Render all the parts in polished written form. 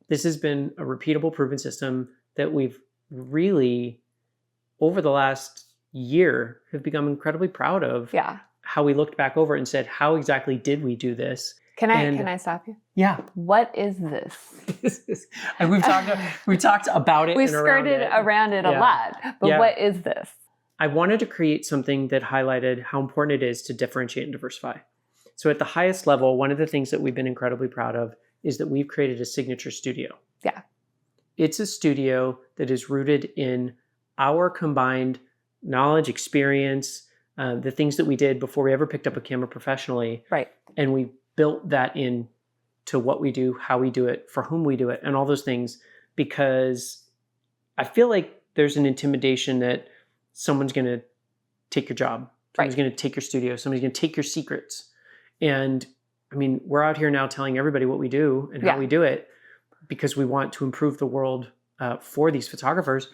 this has been a repeatable, proven system that we've really, over the last year, have become incredibly proud of. Yeah. How we looked back over it and said, how exactly did we do this? Can I stop you? Yeah. What is this? And we've talked about it. We've skirted around it a lot, but what is this? I wanted to create something that highlighted how important it is to differentiate and diversify. So at the highest level, one of the things that we've been incredibly proud of is that we've created a signature studio. Yeah. It's a studio that is rooted in our combined knowledge, experience, the things that we did before we ever picked up a camera professionally. Right. And we built that in to what we do, how we do it, for whom we do it, and all those things, because I feel like there's an intimidation that someone's going to take your job. Someone's going to take your studio. Somebody's going to take your secrets. And I mean, we're out here now telling everybody what we do and how we do it because we want to improve the world for these photographers,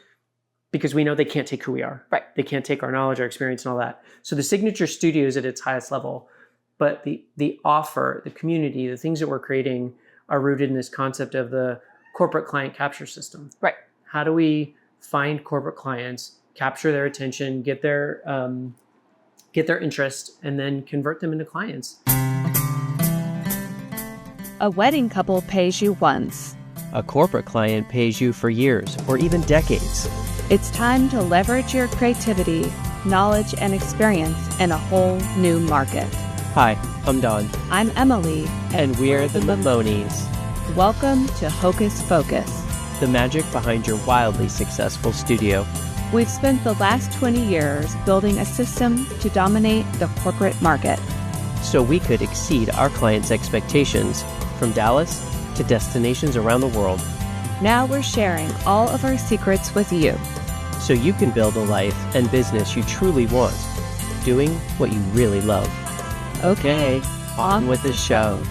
because we know they can't take who we are. Right. They can't take our knowledge, our experience, and all that. So the signature studio is at its highest level. But the offer, the community, the things that we're creating are rooted in this concept of the corporate client capture system. Right. How do we find corporate clients, capture their attention, get their interest, and then convert them into clients? A wedding couple pays you once. A corporate client pays you for years or even decades. It's time to leverage your creativity, knowledge, and experience in a whole new market. Hi, I'm Don. I'm Emily. And we're the Mamonies. Welcome to Hocus-Focus, the magic behind your wildly successful studio. We've spent the last 20 years building a system to dominate the corporate market, so we could exceed our clients' expectations from Dallas to destinations around the world. Now we're sharing all of our secrets with you, so you can build a life and business you truly want, doing what you really love. Okay, on with the show.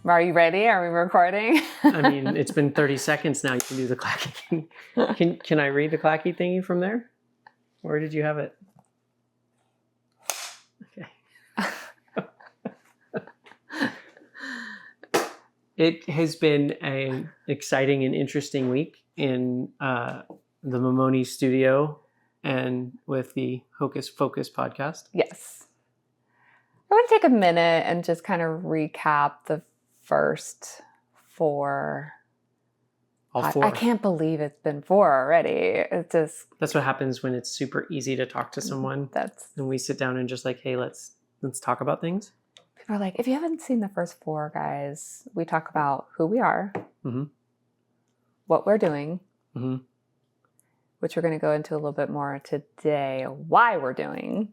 Are you ready? Are we recording? I mean, it's been 30 seconds now. You can do the clacky thing. Can I read the clacky thingy from there? Or did you have it? Okay. It has been an exciting and interesting week in the Mamoni studio and with the Hocus-Focus podcast. Yes. I want to take a minute and just kind of recap the first four. All four. I can't believe it's been four already. It's just... That's what happens when it's super easy to talk to someone. And we sit down and just like, hey, let's talk about things. People are like, if you haven't seen the first four, guys, we talk about who we are, what we're doing, which we're going to go into a little bit more today, why we're doing,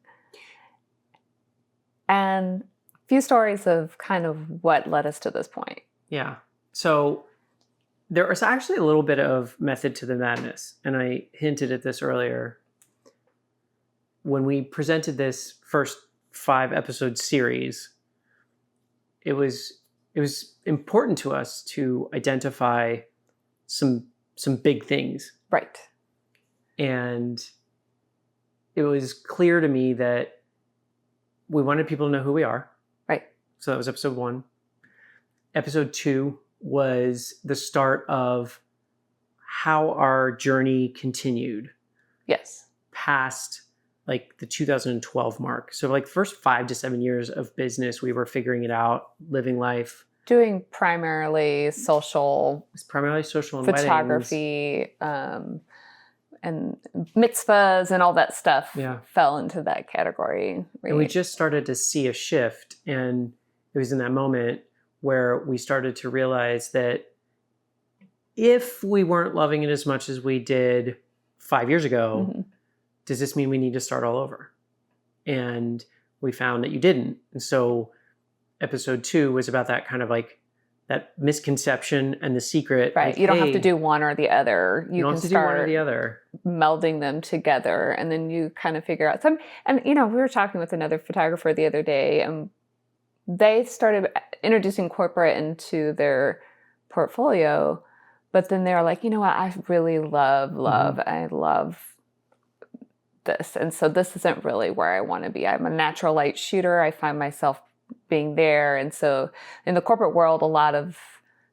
and a few stories of kind of what led us to this point. Yeah. So there was actually a little bit of method to the madness. And I hinted at this earlier. When we presented this first 5-episode series, it was important to us to identify some big things. Right. And it was clear to me that we wanted people to know who we are. Right. So that was episode 1. Episode 2 was the start of how our journey continued. Yes. Past like the 2012 mark. So like first 5 to 7 years of business, we were figuring it out, living life. Doing primarily social. It's primarily social and photography, and mitzvahs and all that stuff fell into that category. Right? And we just started to see a shift. And it was in that moment where we started to realize that if we weren't loving it as much as we did 5 years ago, does this mean we need to start all over? And we found that you didn't. And so episode 2 was about that kind of like that misconception and the secret. Right. Like, you don't have to do one or the other. You don't have to do one or the other. Melding them together. And then you kind of figure out some, and we were talking with another photographer the other day, and they started introducing corporate into their portfolio, but then they're like, you know what, I really I love this. And so this isn't really where I want to be. I'm a natural light shooter. I find myself being there. And so in the corporate world, a lot of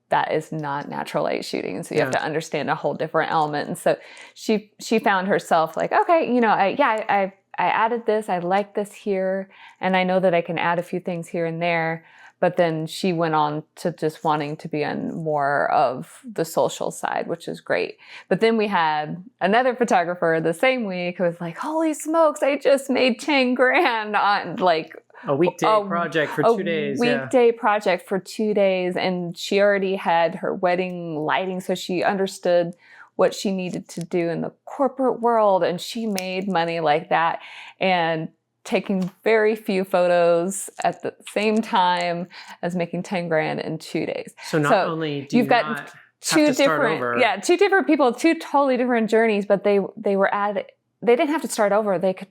that is not natural light shooting. And so you have to understand a whole different element. And so she found herself like, okay, I added this, I like this here, and I know that I can add a few things here and there. But then she went on to just wanting to be on more of the social side, which is great. But then we had another photographer the same week who was like, holy smokes, I just made 10 grand on like a weekday project for 2 days. Weekday project for 2 days. And she already had her wedding lighting. So she understood what she needed to do in the corporate world. And she made money like that. And taking very few photos at the same time as making 10 grand in 2 days. So not only do you've got two different people, two totally different journeys, but they didn't have to start over. They could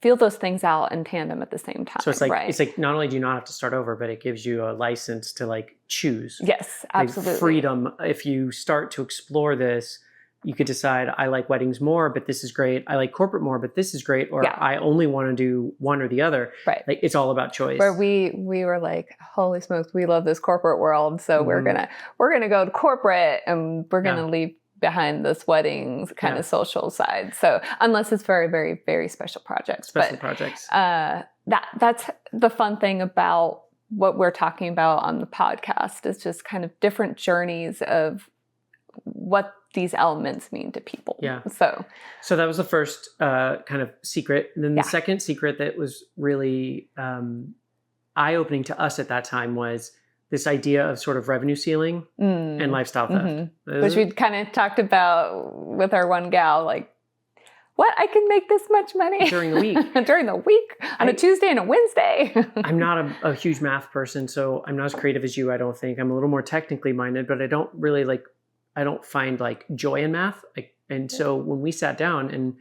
feel those things out in tandem at the same time. So it's like not only do you not have to start over, but it gives you a license to like choose. Yes, absolutely. Like freedom. If you start to explore this, you could decide, I like weddings more, but this is great. I like corporate more, but this is great. Or I only want to do one or the other. Right. Like it's all about choice. Where we were like, holy smokes, we love this corporate world. So we're gonna go to corporate and we're gonna leave behind this weddings kind of social side. So unless it's very, very, very special projects. Projects. That's the fun thing about what we're talking about on the podcast is just kind of different journeys of what these elements mean to people. Yeah. So that was the first kind of secret. And then the second secret that was really eye-opening to us at that time was this idea of sort of revenue ceiling and lifestyle theft. Which we kind of talked about with our one gal, like, what? I can make this much money during the week. During the week on a Tuesday and a Wednesday. I'm not a huge math person, so I'm not as creative as you, I don't think. I'm a little more technically minded, but I don't really I don't find like joy in math. And so when we sat down and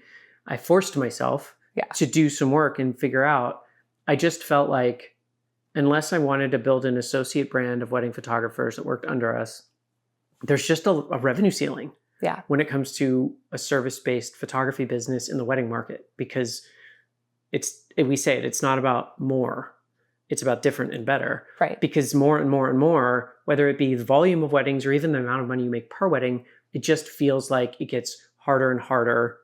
I forced myself to do some work and figure out, I just felt like unless I wanted to build an associate brand of wedding photographers that worked under us, there's just a revenue ceiling when it comes to a service-based photography business in the wedding market, because it's not about more. It's about different and better. Right. Because more and more and more, whether it be the volume of weddings or even the amount of money you make per wedding, it just feels like it gets harder and harder.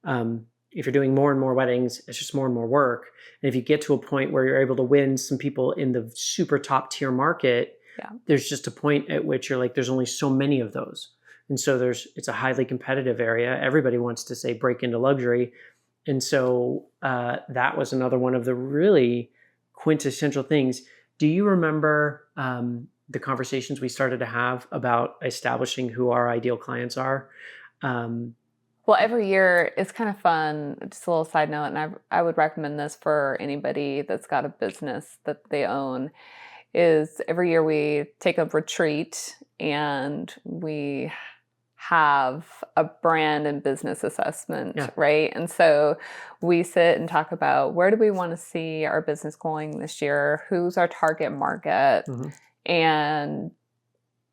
If you're doing more and more weddings, it's just more and more work. And if you get to a point where you're able to win some people in the super top tier market, there's just a point at which you're like, there's only so many of those. And so it's a highly competitive area. Everybody wants to say break into luxury. And so that was another one of the really quintessential things. Do you remember the conversations we started to have about establishing who our ideal clients are? Well, every year it's kind of fun. Just a little side note, and I would recommend this for anybody that's got a business that they own, is every year we take a retreat and we have a brand and business assessment, right? And so we sit and talk about where do we want to see our business going this year? Who's our target market? And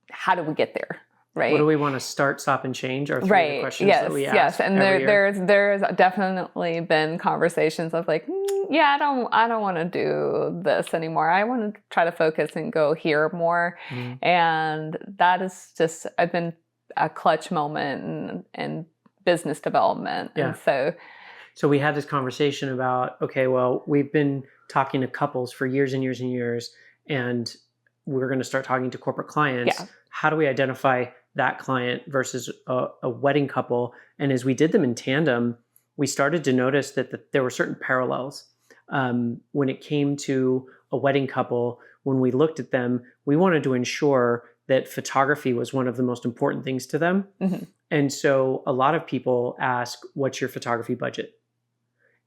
how do we get there? Right. What do we want to start, stop, and change? Are three of the questions that we ask. Yes. And there's definitely been conversations of like, I don't want to do this anymore. I want to try to focus and go here more. And that is just, I've been a clutch moment in business development. And so we had this conversation about, okay, well, we've been talking to couples for years and years and years, and we're going to start talking to corporate clients. How do we identify that client versus a wedding couple? And as we did them in tandem, we started to notice that there were certain parallels. When it came to a wedding couple, when we looked at them, we wanted to ensure that photography was one of the most important things to them. And so a lot of people ask, what's your photography budget?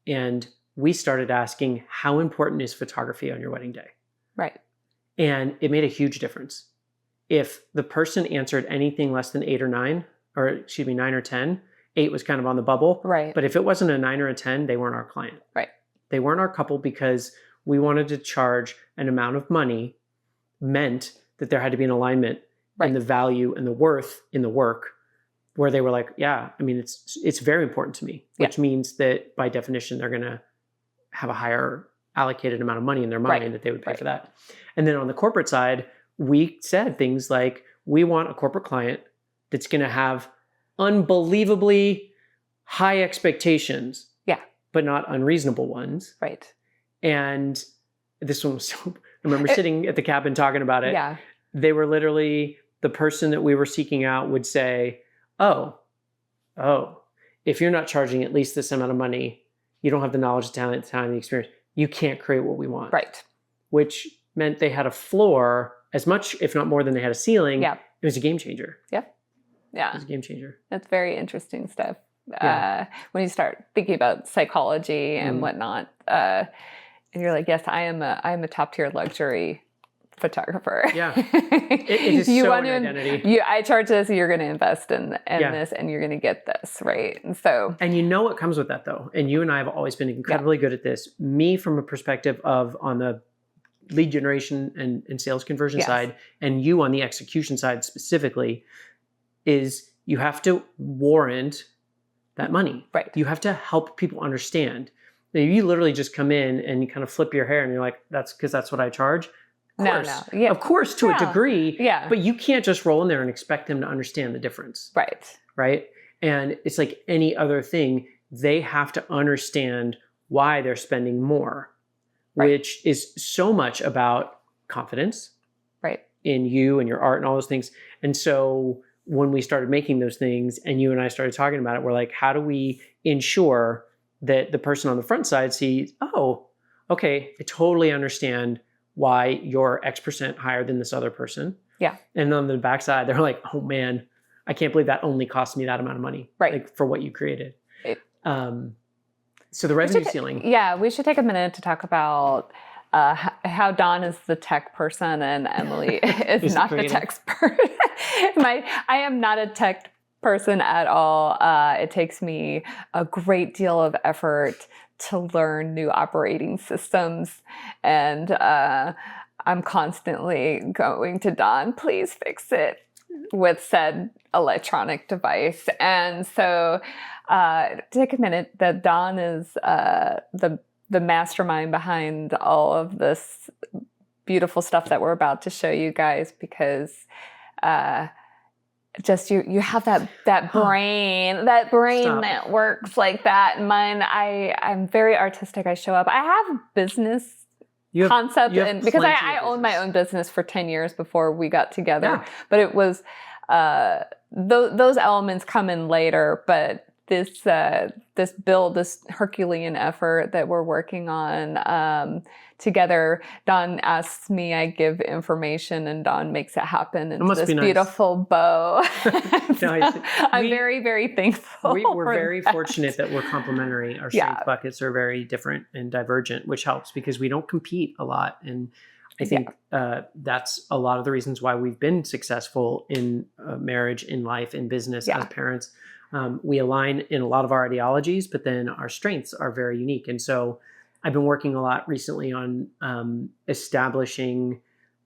And we started asking, how important is photography on your wedding day? Right. And it made a huge difference. If the person answered anything less than 8 or 9, or excuse me, 9 or 10, 8 was kind of on the bubble. Right. But if it wasn't a 9 or a 10, they weren't our client. Right. They weren't our couple because we wanted to charge an amount of money meant that there had to be an alignment in the value and the worth in the work, where they were like, it's very important to me, which means that by definition, they're going to have a higher allocated amount of money in their mind that they would pay for that. And then on the corporate side, we said things like, we want a corporate client that's going to have unbelievably high expectations, Yeah. but not unreasonable ones. Right. And this one was so, I remember sitting at the cabin talking about it. Yeah. They were literally, the person that we were seeking out would say, oh, if you're not charging at least this amount of money, you don't have the knowledge, the talent, the time, the experience, you can't create what we want. Right. Which meant they had a floor as much, if not more than they had a ceiling. Yeah. It was a game changer. Yeah. It Yeah. was a game changer. That's very interesting stuff. Yeah. When you start thinking about psychology and whatnot, and you're like, yes, I am a top tier luxury photographer. Yeah. It is so an identity. I charge this, you're going to invest in Yeah. this, and you're going to get this, right? And so, And you know what comes with that, though. And you and I have always been incredibly good at this. Me, from a perspective of on the lead generation and sales conversion Yes. side, and you on the execution side specifically, is you have to warrant that money. Right. You have to help people understand. Now, you literally just come in and you kind of flip your hair and you're like, that's because that's what I charge. Of No, course. no. Yeah. Of course, to a Yeah. degree. Yeah. But you can't just roll in there and expect them to understand the difference. right. Right. And it's like any other thing, they have to understand why they're spending more, Right. which is so much about confidence Right. in you and your art and all those things. And so when we started making those things and you and I started talking about it, we're like, how do we ensure that the person on the front side sees, oh, okay, I totally understand why you're X percent higher than this other person. Yeah. And on the backside, they're like, oh man, I can't believe that only cost me that amount of money, Right. like for what you created. Right. So the revenue ceiling. Yeah, we should take a minute to talk about how Dawn is the tech person and Emily is Is not the creative. tech person. I am not a tech person at all. It takes me a great deal of effort to learn new operating systems, and I'm constantly going to Dawn, please fix it, with said electronic device. And so take a minute, that Dawn is the mastermind behind all of this beautiful stuff that we're about to show you guys, because just you have that brain Stop. that works like that. And mine, I'm very artistic. I show up. I have business concept, you have and because plenty I of owned my business. own business for 10 years before we got together. Yeah. But it was those elements come in later, but this Herculean effort that we're working on together. Dawn asks me, I give information, and Dawn makes it happen into must this be nice. beautiful bow. No, I'm very, very thankful. We're for very that. fortunate that we're complementary. Our Yeah. strength buckets are very different and divergent, which helps because we don't compete a lot. And I think that's a lot of the reasons why we've been successful in marriage, in life, in business, Yeah. as parents. We align in a lot of our ideologies, but then our strengths are very unique. And so I've been working a lot recently on establishing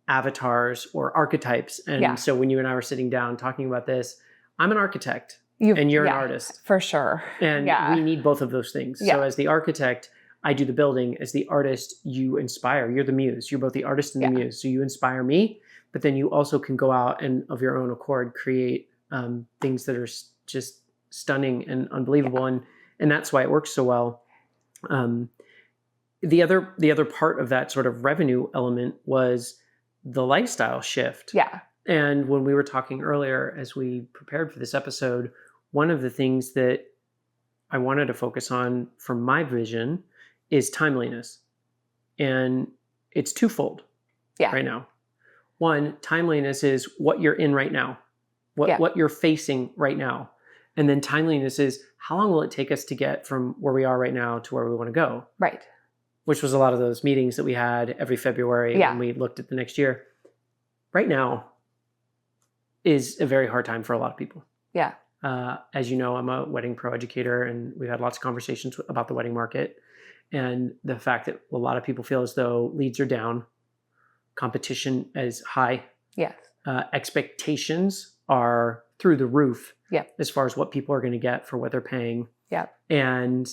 avatars or archetypes. And Yeah. so when you and I were sitting down talking about this, I'm an architect and you're an artist. For sure. And Yeah. we need both of those things. Yeah. So as the architect, I do the building. As the artist, you inspire. You're the muse. You're both the artist and the Yeah. muse. So you inspire me, but then you also can go out and of your own accord create things that are just stunning and unbelievable. And that's why it works so well. The other part of that sort of revenue element was the lifestyle shift. Yeah. And when we were talking earlier, as we prepared for this episode, one of the things that I wanted to focus on from my vision is timeliness. And it's twofold right now. One, timeliness is what you're in right now, what you're facing right now. And then timeliness is how long will it take us to get from where we are right now to where we want to go? Right. Which was a lot of those meetings that we had every February when we looked at the next year. Right now is a very hard time for a lot of people. Yeah. As you know, I'm a wedding pro educator, and we've had lots of conversations about the wedding market and the fact that a lot of people feel as though leads are down, competition is high. Yes. Expectations are through the roof Yep. as far as what people are going to get for what they're paying. Yep. And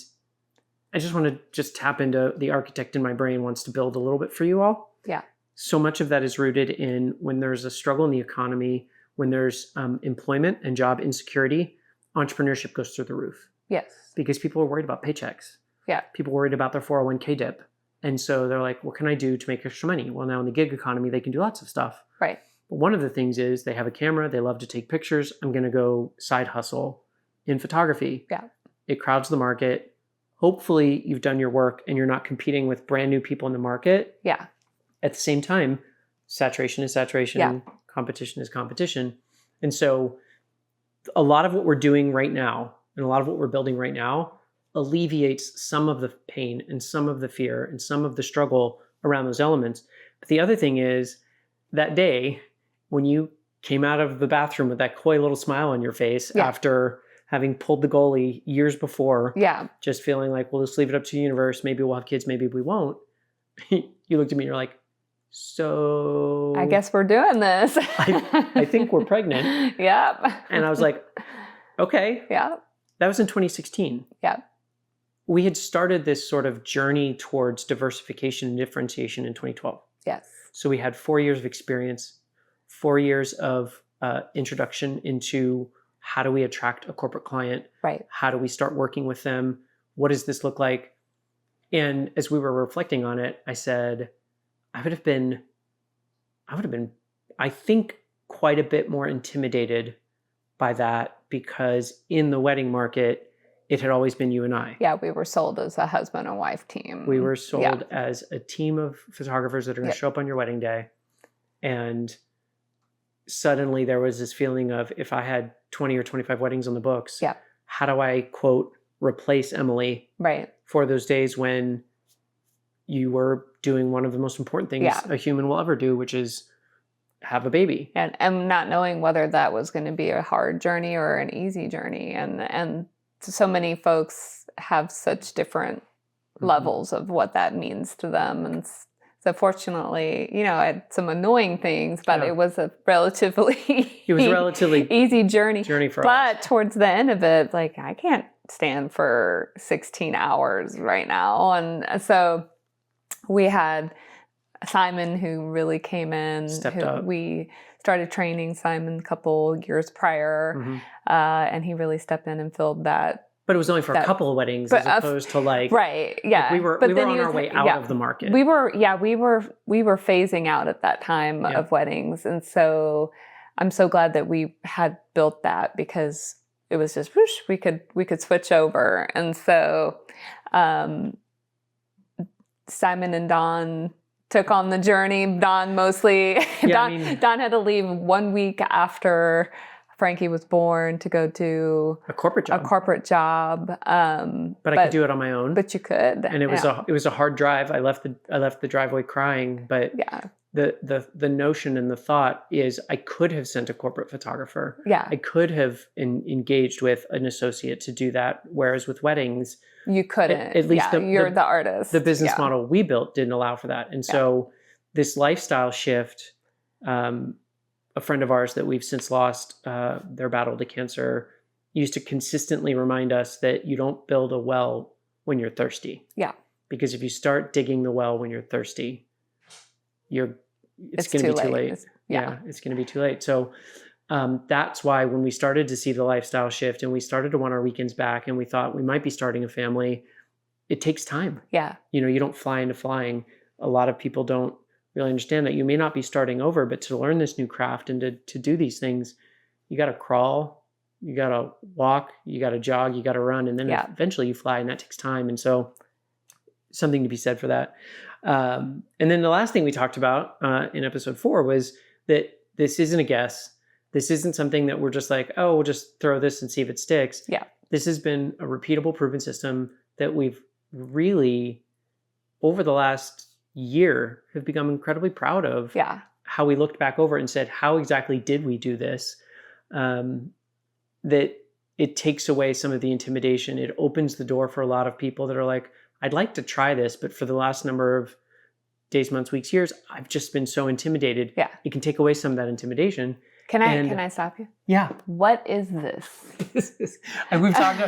I just want to tap into the architect in my brain wants to build a little bit for you all. Yeah. So much of that is rooted in when there's a struggle in the economy, when there's employment and job insecurity, entrepreneurship goes through the roof Yes. because people are worried about paychecks. Yeah. People worried about their 401k dip. And so they're like, what can I do to make extra money? Well, now in the gig economy, they can do lots of stuff. Right. But one of the things is they have a camera. They love to take pictures. I'm going to go side hustle in photography. Yeah. It crowds the market. Hopefully you've done your work and you're not competing with brand new people in the market. Yeah. At the same time, saturation is saturation. Yeah. Competition is competition. And so a lot of what we're doing right now and a lot of what we're building right now alleviates some of the pain and some of the fear and some of the struggle around those elements. But the other thing is that day when you came out of the bathroom with that coy little smile on your face after having pulled the goalie years before, just feeling like, well, let's leave it up to the universe. Maybe we'll have kids. Maybe we won't. You looked at me and you're like, so I guess we're doing this. I think we're pregnant. Yep. And I was like, okay. Yeah. That was in 2016. Yeah. We had started this sort of journey towards diversification and differentiation in 2012. Yes. So we had 4 years of experience, 4 years of introduction into how do we attract a corporate client? Right. How do we start working with them? What does this look like? And as we were reflecting on it, I said, I would have been, I think, quite a bit more intimidated by that because in the wedding market, it had always been you and I. Yeah, we were sold as a husband and wife team. We were sold as a team of photographers that are going to show up on your wedding day. And suddenly there was this feeling of, if I had 20 or 25 weddings on the books, how do I, quote, replace Emily for those days when you were doing one of the most important things a human will ever do, which is have a baby. And not knowing whether that was going to be a hard journey or an easy journey. And so many folks have such different levels of what that means to them. And so fortunately, you know, I had some annoying things, but it was a relatively easy journey for us. But towards the end of it, like, I can't stand for 16 hours right now. And so we had Simon, who really came in. Stepped up. We started training Simon a couple years prior, and he really stepped in and filled that. But it was only for a couple of weddings, as opposed to like like we were on our way out of the market. We were phasing out at that time of weddings, and so I'm so glad that we had built that because it was just whoosh, we could switch over, and so Simon and Dawn took on the journey. Dawn mostly. Dawn had to leave 1 week after Frankie was born to go do a corporate job. But I could do it on my own. But you could. And it was a hard drive. I left the driveway crying. But the notion and the thought is I could have sent a corporate photographer. Yeah. I could have engaged with an associate to do that. Whereas with weddings, you couldn't. At least you're the artist. The business model we built didn't allow for that. And so this lifestyle shift, a friend of ours that we've since lost their battle to cancer used to consistently remind us that you don't build a well when you're thirsty. Yeah. Because if you start digging the well when you're thirsty, it's going to be too late. It's going to be too late. So that's why when we started to see the lifestyle shift and we started to want our weekends back and we thought we might be starting a family, it takes time. Yeah. You know, you don't fly into flying. A lot of people don't really understand that you may not be starting over, but to learn this new craft and to do these things, you got to crawl, you got to walk, you got to jog, you got to run, and then eventually you fly, and that takes time. And so something to be said for that. And then the last thing we talked about in episode 4 was that this isn't a guess. This isn't something that we're just like, oh, we'll just throw this and see if it sticks. Yeah. This has been a repeatable, proven system that we've really, over the last year, have become incredibly proud of. Yeah. How we looked back over it and said, how exactly did we do this? That it takes away some of the intimidation. It opens the door for a lot of people that are like, I'd like to try this, but for the last number of days, months, weeks, years, I've just been so intimidated. Yeah. It can take away some of that intimidation. Can I stop you? Yeah. What is this? And we've talked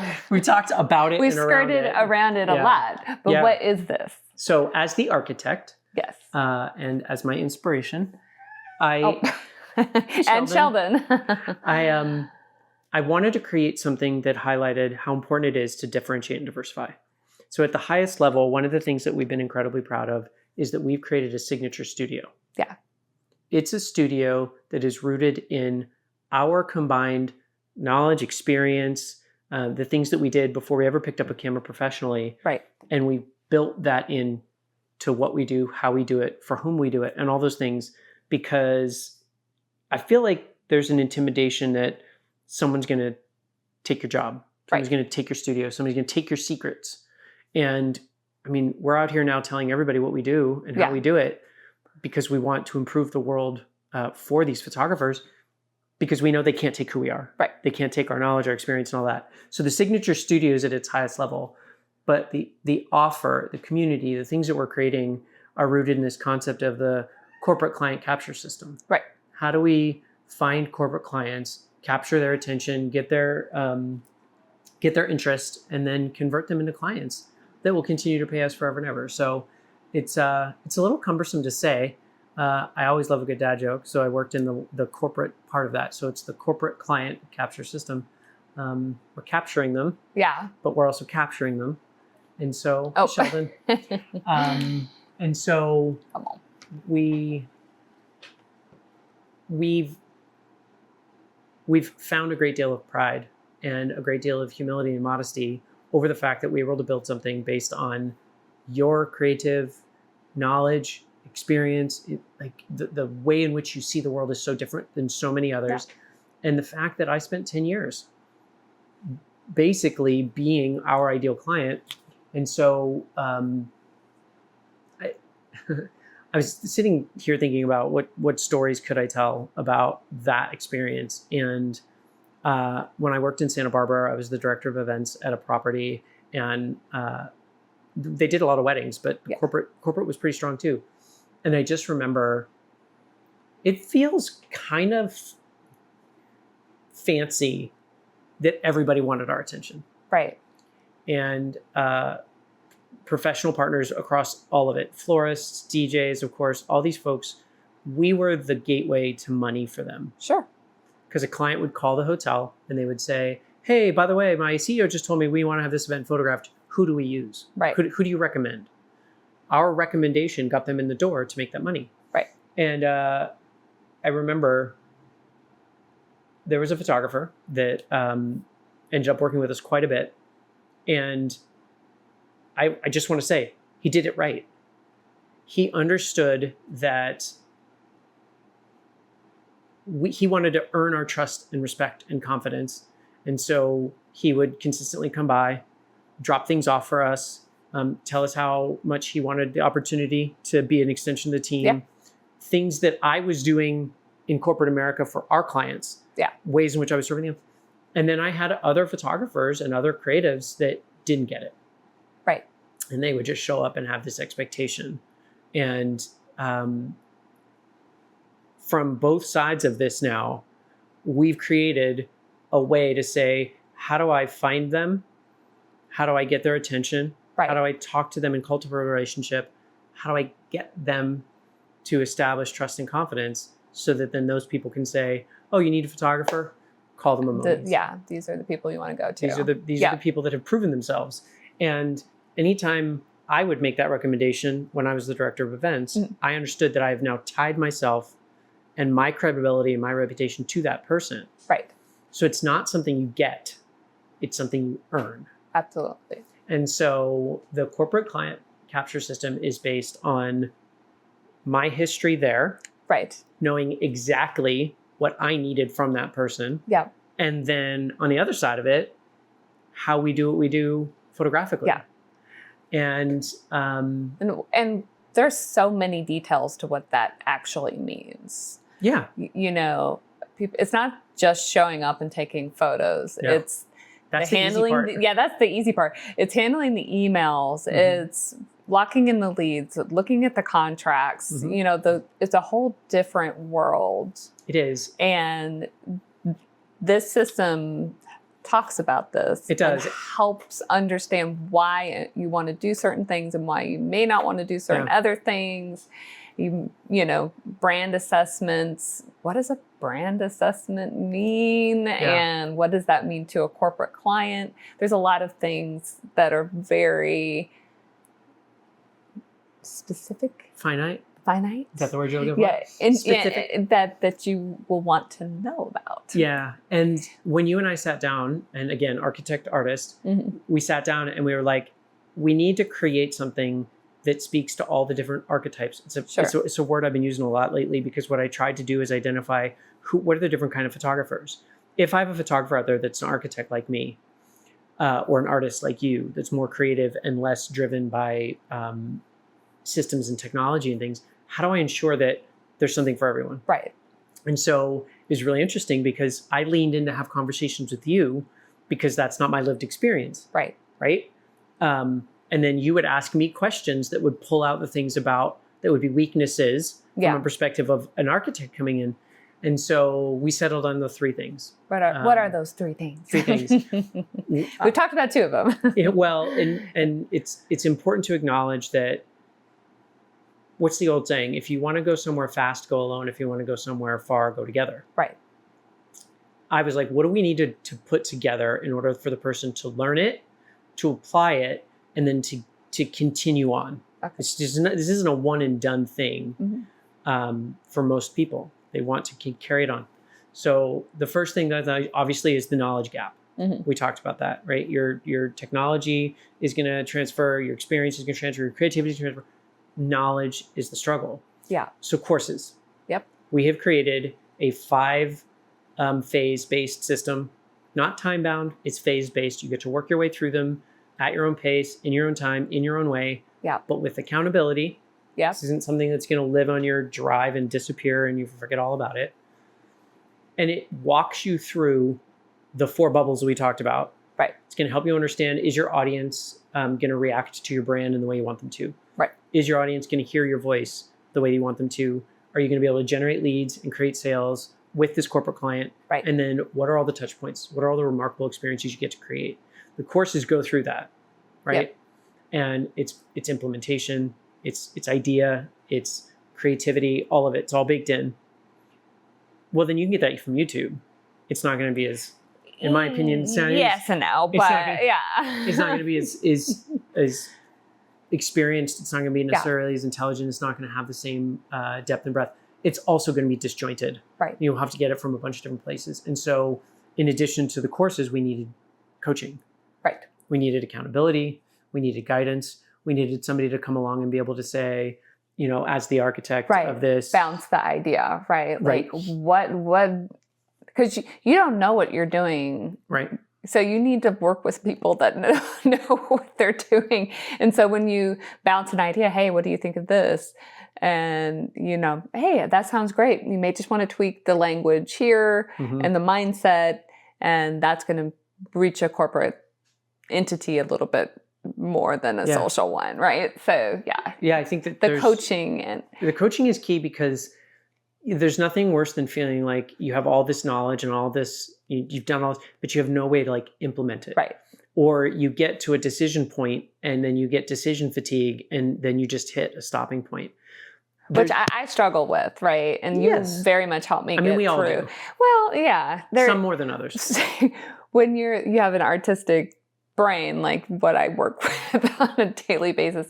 about it. We skirted around it a lot, but what is this? So as the architect, yes, and as my inspiration, I And Sheldon. I wanted to create something that highlighted how important it is to differentiate and diversify. So at the highest level, one of the things that we've been incredibly proud of is that we've created a signature studio. Yeah. It's a studio that is rooted in our combined knowledge, experience, the things that we did before we ever picked up a camera professionally. Right. And we built that in to what we do, how we do it, for whom we do it, and all those things, because I feel like there's an intimidation that someone's going to take your job. Someone's going to take your studio. Somebody's going to take your secrets. And I mean, we're out here now telling everybody what we do and how we do it because we want to improve the world for these photographers, because we know they can't take who we are. Right. They can't take our knowledge, our experience, and all that. So the signature studio is at its highest level, but the offer, the community, the things that we're creating are rooted in this concept of the corporate client capture system. Right. How do we find corporate clients, capture their attention, get their interest, and then convert them into clients that will continue to pay us forever and ever? So it's a little cumbersome to say. I always love a good dad joke, so I worked in the corporate part of that. So it's the corporate client capture system. We're capturing them, but we're also capturing them. And so, Sheldon, and so we've found a great deal of pride and a great deal of humility and modesty over the fact that we were able to build something based on your creative knowledge, experience, like the way in which you see the world is so different than so many others. Yeah. And the fact that I spent 10 years basically being our ideal client. And so I was sitting here thinking about what stories could I tell about that experience. And when I worked in Santa Barbara, I was the director of events at a property, and they did a lot of weddings, but corporate was pretty strong too. And I just remember it feels kind of fancy that everybody wanted our attention. Right. And professional partners across all of it, florists, DJs, of course, all these folks, we were the gateway to money for them. Sure. Because a client would call the hotel and they would say, hey, by the way, my CEO just told me we want to have this event photographed. Who do we use? Right. Who do you recommend? Our recommendation got them in the door to make that money. Right. And I remember there was a photographer that ended up working with us quite a bit. And I just want to say, he did it right. He understood that he wanted to earn our trust and respect and confidence. And so he would consistently come by, drop things off for us, tell us how much he wanted the opportunity to be an extension of the team. Yeah. Things that I was doing in corporate America for our clients. Yeah. Ways in which I was serving them. And then I had other photographers and other creatives that didn't get it. Right. And they would just show up and have this expectation. And from both sides of this now, we've created a way to say, how do I find them? How do I get their attention? Right. How do I talk to them and cultivate a relationship? How do I get them to establish trust and confidence so that then those people can say, oh, you need a photographer? Call them a moment. These are the people you want to go to. These are the people that have proven themselves. And anytime I would make that recommendation when I was the director of events, I understood that I have now tied myself and my credibility and my reputation to that person. Right. So it's not something you get, it's something you earn. Absolutely. And so the corporate client capture system is based on my history there. Right. Knowing exactly what I needed from that person. Yeah. And then on the other side of it, how we do what we do photographically. Yeah. And there's so many details to what that actually means. Yeah. It's not just showing up and taking photos. Yeah. It's that's the handling. Easy part. That's the easy part. It's handling the emails. Mm-hmm. It's locking in the leads, looking at the contracts. Mm-hmm. It's a whole different world. It is. And this system talks about this. It does. And helps understand why you want to do certain things and why you may not want to do certain other things. brand assessments. What does a brand assessment mean? And what does that mean to a corporate client? There's a lot of things that are very specific. Finite? Is that the word you're looking for? Yeah, specific. That you will want to know about. Yeah. And when you and I sat down, and again, architect, artist, we sat down and we were like, we need to create something that speaks to all the different archetypes. It's a word I've been using a lot lately, because what I tried to do is identify what are the different kind of photographers. If I have a photographer out there that's an architect like me, or an artist like you, that's more creative and less driven by systems and technology and things, how do I ensure that there's something for everyone? Right. And so it was really interesting, because I leaned in to have conversations with you, because that's not my lived experience. Right. Right. And then you would ask me questions that would pull out the things that would be weaknesses from a perspective of an architect coming in. And so we settled on the three things. What are those three things? Three things. We've talked about two of them. And it's important to acknowledge that, what's the old saying? If you want to go somewhere fast, go alone. If you want to go somewhere far, go together. Right. I was like, what do we need to put together in order for the person to learn it, to apply it, and then to continue on? Okay. This isn't a one and done thing for most people. They want to carry it on. So the first thing that obviously is the knowledge gap. We talked about that, right? Your technology is going to transfer, your experience is going to transfer, your creativity is going to transfer. Knowledge is the struggle. Yeah. So courses. Yep. We have created a 5 phase based system, not time bound. It's phase based. You get to work your way through them at your own pace, in your own time, in your own way. Yeah. But with accountability. Yeah. This isn't something that's going to live on your drive and disappear and you forget all about it. And it walks you through the 4 bubbles we talked about. Right. It's going to help you understand, is your audience going to react to your brand in the way you want them to? Right. Is your audience going to hear your voice the way you want them to? Are you going to be able to generate leads and create sales with this corporate client? Right. And then what are all the touch points? What are all the remarkable experiences you get to create? The courses go through that, right? Yep. And it's implementation, it's idea, it's creativity, all of it. It's all baked in. Well, then you can get that from YouTube. It's not going to be as, in my opinion, yes and no, but it's not going to be as experienced. It's not going to be necessarily as intelligent. It's not going to have the same depth and breadth. It's also going to be disjointed. Right. You'll have to get it from a bunch of different places. And so in addition to the courses, we needed coaching. Right. We needed accountability. We needed guidance. We needed somebody to come along and be able to say, as the architect of this. Bounce the idea, right? Like what, because you don't know what you're doing. Right. So you need to work with people that know what they're doing. And so when you bounce an idea, hey, what do you think of this? And, hey, that sounds great. You may just want to tweak the language here and the mindset, and that's going to reach a corporate entity a little bit more than a social one, right? So, Yeah, I think that the coaching is key, because there's nothing worse than feeling like you have all this knowledge and all this, you've done all this, but you have no way to implement it. Right. Or you get to a decision point and then you get decision fatigue and then you just hit a stopping point. Which I struggle with, right? And you very much help me get through. We all do. Well, yeah. Some more than others. When you have an artistic brain, like what I work with on a daily basis,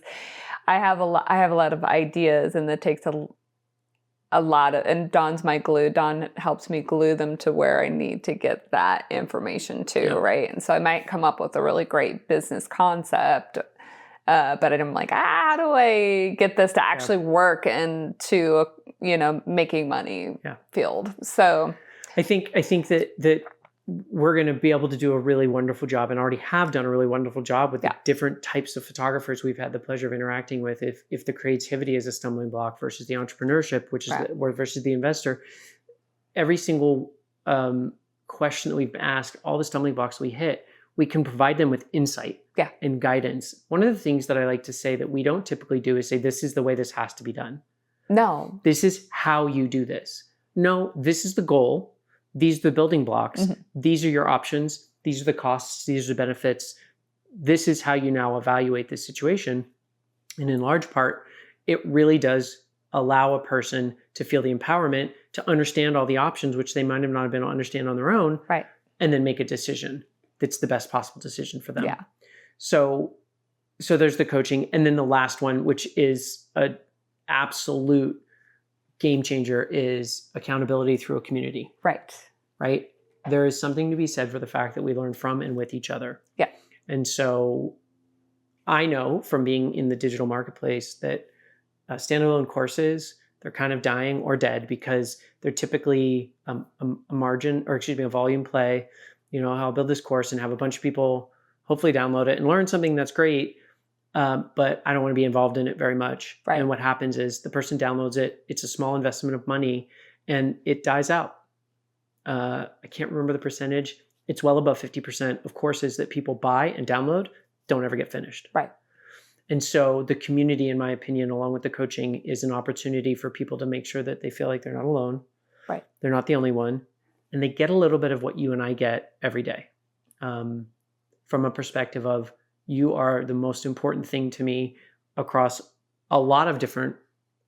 I have a lot of ideas, and it takes a lot of, and Dawn's my glue. Dawn helps me glue them to where I need to get that information to, right? And so I might come up with a really great business concept, but I'm like, how do I get this to actually work into making money field? So I think that we're going to be able to do a really wonderful job, and already have done a really wonderful job with the different types of photographers we've had the pleasure of interacting with. If the creativity is a stumbling block versus the entrepreneurship, which is versus the investor, every single question that we've asked, all the stumbling blocks we hit, we can provide them with insight and guidance. One of the things that I like to say that we don't typically do is say, this is the way this has to be done. No. This is how you do this. No, this is the goal. These are the building blocks. These are your options. These are the costs. These are the benefits. This is how you now evaluate this situation. And in large part, it really does allow a person to feel the empowerment to understand all the options, which they might have not been able to understand on their own, Right. and then make a decision that's the best possible decision for them. Yeah. So there's the coaching. And then the last one, which is an absolute game changer, is accountability through a community. Right. Right? There is something to be said for the fact that we learn from and with each other. Yeah. And so I know from being in the digital marketplace that standalone courses, they're kind of dying or dead because they're typically a volume play. I'll build this course and have a bunch of people hopefully download it and learn something that's great. But I don't want to be involved in it very much. Right. And what happens is the person downloads it. It's a small investment of money and it dies out. I can't remember the percentage. It's well above 50% of courses that people buy and download don't ever get finished. Right. And so the community, in my opinion, along with the coaching, is an opportunity for people to make sure that they feel like they're not alone. Right. They're not the only one. And they get a little bit of what you and I get every day. From a perspective of, you are the most important thing to me across a lot of different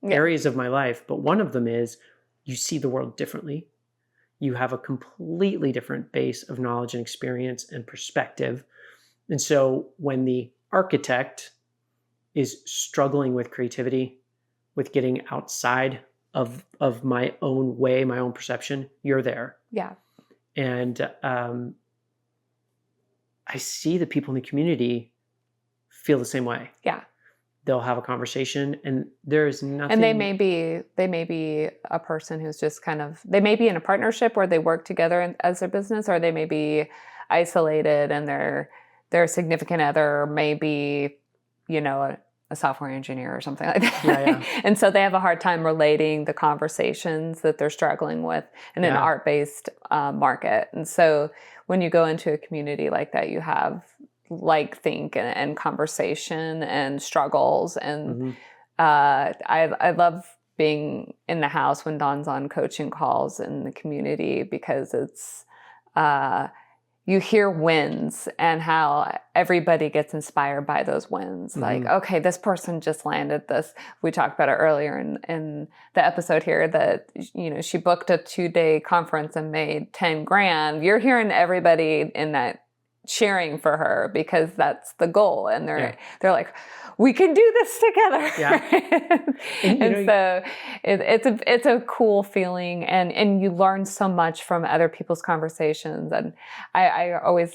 areas of my life. But one of them is you see the world differently. You have a completely different base of knowledge and experience and perspective. And so when the architect is struggling with creativity, with getting outside of my own way, my own perception, you're there. Yeah. And I see the people in the community feel the same way. Yeah. They'll have a conversation and there is nothing. And they may be a person who's just they may be in a partnership where they work together as a business, or they may be isolated and their significant other may be, a software engineer or something like that. Yeah. And so they have a hard time relating the conversations that they're struggling with in an art-based market. And so when you go into a community like that, you have think and conversation and struggles. And I love being in the house when Dawn's on coaching calls in the community, because it's you hear wins and how everybody gets inspired by those wins. Like, okay, this person just landed this. We talked about it earlier in the episode here that, she booked a 2-day conference and made 10 grand. You're hearing everybody in that cheering for her because that's the goal. And they're like, we can do this together. Yeah. And so it's a cool feeling, and you learn so much from other people's conversations. And I always,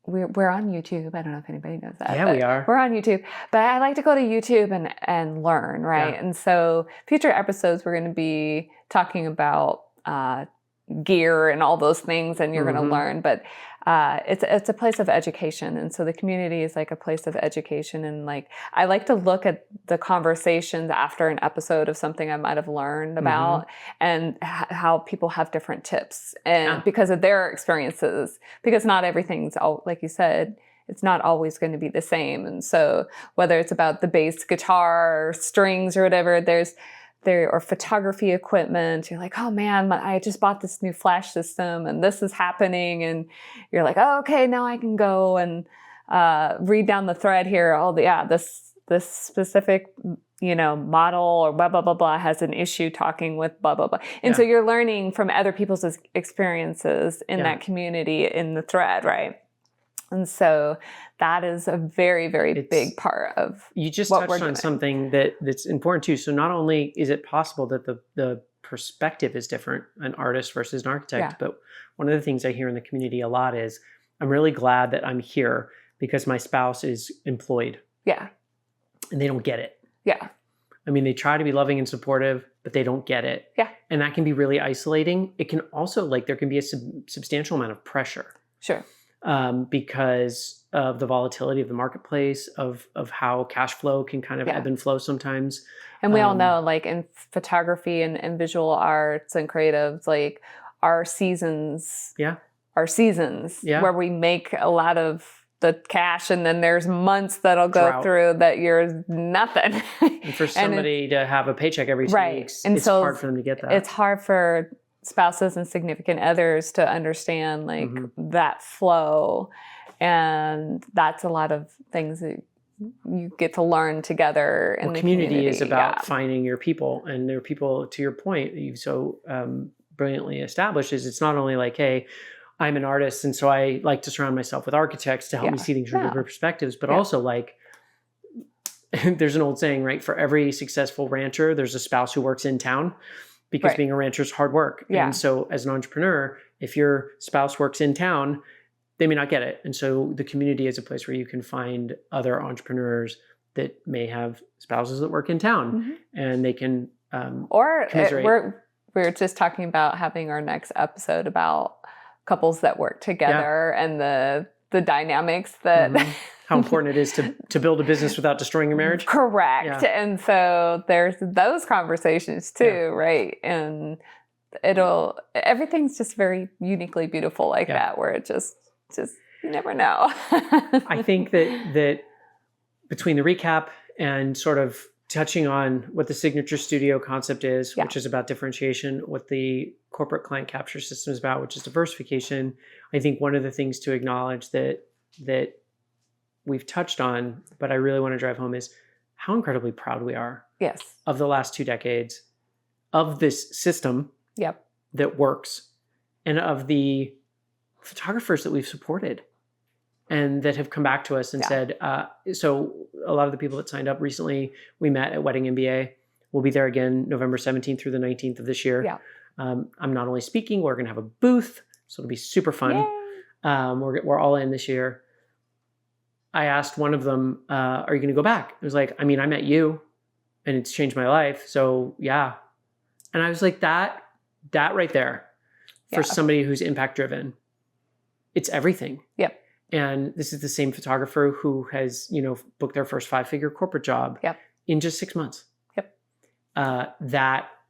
we're on YouTube. I don't know if anybody knows that. Yeah, we are. We're on YouTube, but I like to go to YouTube and learn. Right. Yeah. And so future episodes, we're going to be talking about, gear and all those things, and you're going to learn, but it's a place of education. And so the community is like a place of education. And I like to look at the conversations after an episode of something I might have learned about, and how people have different tips and because of their experiences, because not everything's all, like you said, it's not always going to be the same. And so whether it's about the bass guitar or strings or whatever, or photography equipment, you're like, oh man, I just bought this new flash system and this is happening. And you're like, oh, okay, now I can go and read down the thread here. This specific, model or blah, blah, blah, blah has an issue talking with blah, blah, blah. And so you're learning from other people's experiences in that community in the thread, right? And so that is a very, very big part of you just what touched we're on doing. Something that's important too. So not only is it possible that the perspective is different, an artist versus an architect, but one of the things I hear in the community a lot is, I'm really glad that I'm here because my spouse is employed. Yeah. And they don't get it. Yeah. I mean, they try to be loving and supportive, but they don't get it. Yeah. And that can be really isolating. It can also, there can be a substantial amount of pressure. Sure. Because of the volatility of the marketplace, of how cash flow can kind of ebb and flow sometimes. And we all know, in photography and visual arts and creatives, our seasons where we make a lot of the cash, and then there's months that'll go through that you're nothing. And for somebody to have a paycheck every 2 weeks, and it's hard for them to get that. It's hard for spouses and significant others to understand that flow. And that's a lot of things that you get to learn together in Well, the community is about Yeah. finding your people, and there are people, to your point, that you've so brilliantly established, is it's not only like, hey, I'm an artist, and so I like to surround myself with architects to help me Yeah. see things from Yeah. different perspectives, but Yeah. also like, there's an old saying, right? For every successful rancher, there's a spouse who works in town, because Right. being a rancher is hard work. Yeah. And so as an entrepreneur, if your spouse works in town, they may not get it. And so the community is a place where you can find other entrepreneurs that may have spouses that work in town, Mhm. and they can Or commiserate. we're just talking about having our next episode about couples that work together and the dynamics that Mhm. How important it is to build a business without destroying your marriage. correct. Yeah. And so there's those conversations too, Yeah. right? And everything's just very uniquely beautiful like Yeah. that, where it just you never know. I think that between the recap and sort of touching on what the signature studio concept is, Yeah. which is about differentiation, what the corporate client capture system is about, which is diversification, I think one of the things to acknowledge that we've touched on, but I really want to drive home, is how incredibly proud we are Yes. of the last 2 decades of this system Yep. that works, and of the photographers that we've supported and that have come back to us and Yeah. said, so a lot of the people that signed up recently, we met at Wedding MBA. We'll be there again November 17th through the 19th of this year. Yeah. I'm not only speaking, we're going to have a booth, so it'll be super fun. Yay. We're all in this year. I asked one of them, are you going to go back? It was like, I mean, I met you and it's changed my life. So yeah. And I was like, that right there, for Yeah. somebody who's impact driven, it's everything. Yep. And this is the same photographer who has, booked their first 5-figure corporate job Yep. in just 6 months. Yep.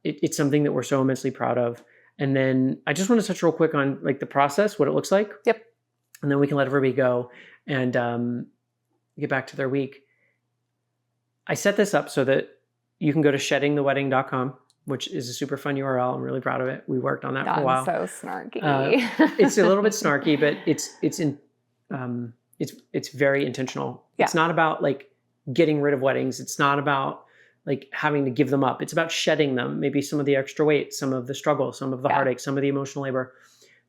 It's something that we're so immensely proud of. And then I just want to touch real quick on like the process, what it looks like. Yep. And then we can let everybody go and get back to their week. I set this up so that you can go to sheddingthewedding.com, which is a super fun URL. I'm really proud of it. We worked on that for a while. So snarky. It's a little bit snarky, but it's very intentional. Yeah. It's not about like getting rid of weddings. It's not about like having to give them up. It's about shedding them. Maybe some of the extra weight, some of the struggle, some of the Yeah. heartache, some of the emotional labor.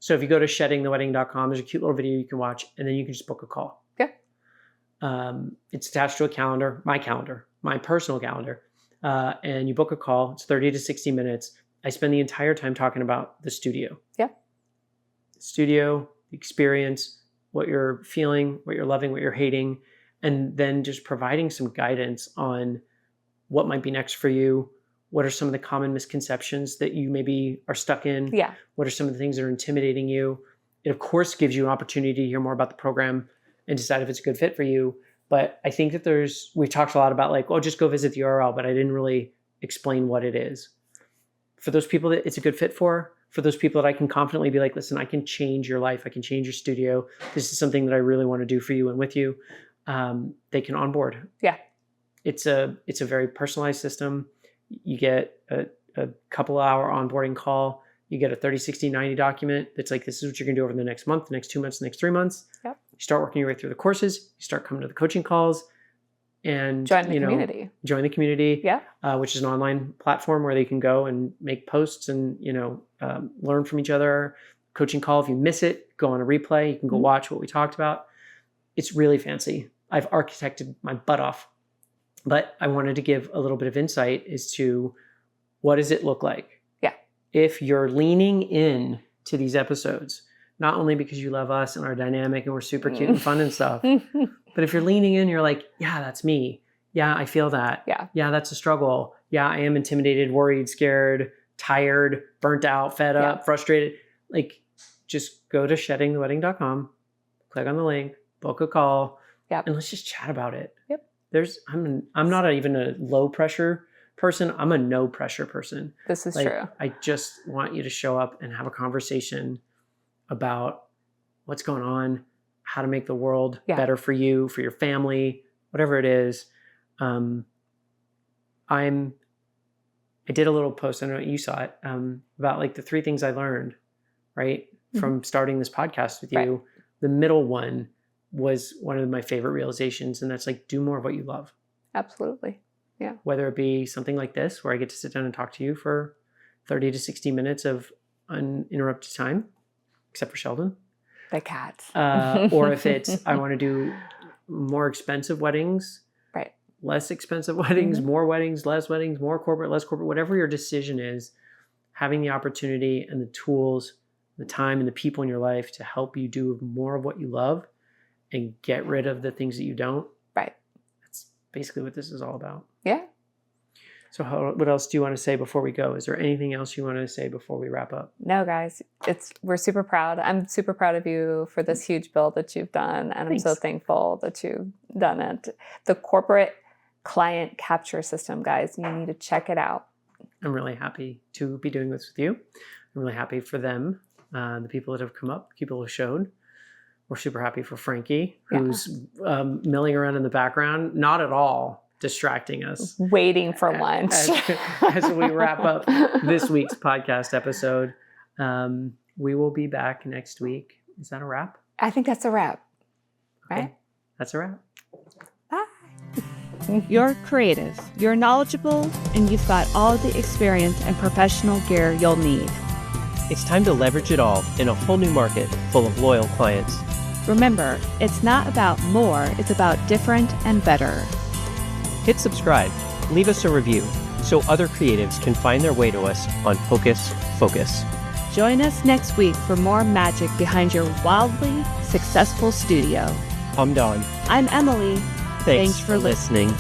So if you go to sheddingthewedding.com, there's a cute little video you can watch, and then you can just book a call. Yeah. It's attached to a calendar, my personal calendar. And you book a call. It's 30 to 60 minutes. I spend the entire time talking about the studio. Yeah. The studio, the experience, what you're feeling, what you're loving, what you're hating, and then just providing some guidance on what might be next for you. What are some of the common misconceptions that you maybe are stuck in? Yeah. What are some of the things that are intimidating you? It, of course, gives you an opportunity to hear more about the program and decide if it's a good fit for you. But I think that we've talked a lot about like, oh, just go visit the URL, but I didn't really explain what it is. For those people that it's a good fit for those people that I can confidently be like, listen, I can change your life. I can change your studio. This is something that I really want to do for you and with you. They can onboard. Yeah. It's a very personalized system. You get a couple hour onboarding call. You get a 30, 60, 90 document that's like, this is what you're going to do over the next month, the next 2 months, the next 3 months. Yep. You start working your way through the courses. You start coming to the coaching calls and Join the community. Join the community, Yeah. which is an online platform where they can go and make posts and, learn from each other. Coaching call. If you miss it, go on a replay. You can go Mhm. watch what we talked about. It's really fancy. I've architected my butt off, but I wanted to give a little bit of insight as to what does it look like? Yeah. If you're leaning in to these episodes, not only because you love us and our dynamic and we're super cute and fun and stuff, but if you're leaning in, you're like, yeah, that's me. Yeah, I feel that. Yeah. Yeah, that's a struggle. Yeah, I am intimidated, worried, scared, tired, burnt out, fed up, frustrated. Like, just go to sheddingthewedding.com, click on the link, book a call, Yep. and let's just chat about it. Yep. I'm not even a low pressure person. I'm a no pressure person. This is Like, true. I just want you to show up and have a conversation about what's going on, how to make the world Yeah. better for you, for your family, whatever it is. I did a little post, I don't know if you saw it, about like the 3 things I learned, right? Mhm. From starting this podcast with you. Right. The middle one was one of my favorite realizations. And that's like, do more of what you love. Absolutely. Yeah. Whether it be something like this, where I get to sit down and talk to you for 30 to 60 minutes of uninterrupted time, except for Sheldon. The cats. Or if it's, I want to do more expensive weddings, right, less expensive weddings, more weddings, less weddings, more corporate, less corporate, whatever your decision is, having the opportunity and the tools, the time and the people in your life to help you do more of what you love and get rid of the things that you don't. Right. That's basically what this is all about. Yeah. So what else do you want to say before we go? Is there anything else you want to say before we wrap up? No, guys, we're super proud. I'm super proud of you for this huge build that you've done. And Thanks. I'm so thankful that you've done it. The corporate client capture system, guys, you need to check it out. I'm really happy to be doing this with you. I'm really happy for them, the people that have come up, people who have shown. We're super happy for Frankie, who's milling around in the background, not at all distracting us. Waiting for lunch. As we wrap up this week's podcast episode, we will be back next week. Is that a wrap? I think that's a wrap. Right? Okay. That's a wrap. Bye. You're creative, you're knowledgeable, and you've got all the experience and professional gear you'll need. It's time to leverage it all in a whole new market full of loyal clients. Remember, it's not about more, it's about different and better. Hit subscribe, leave us a review, so other creatives can find their way to us on Hocus-Focus. Join us next week for more magic behind your wildly successful studio. I'm Don. I'm Emily. Thanks for listening.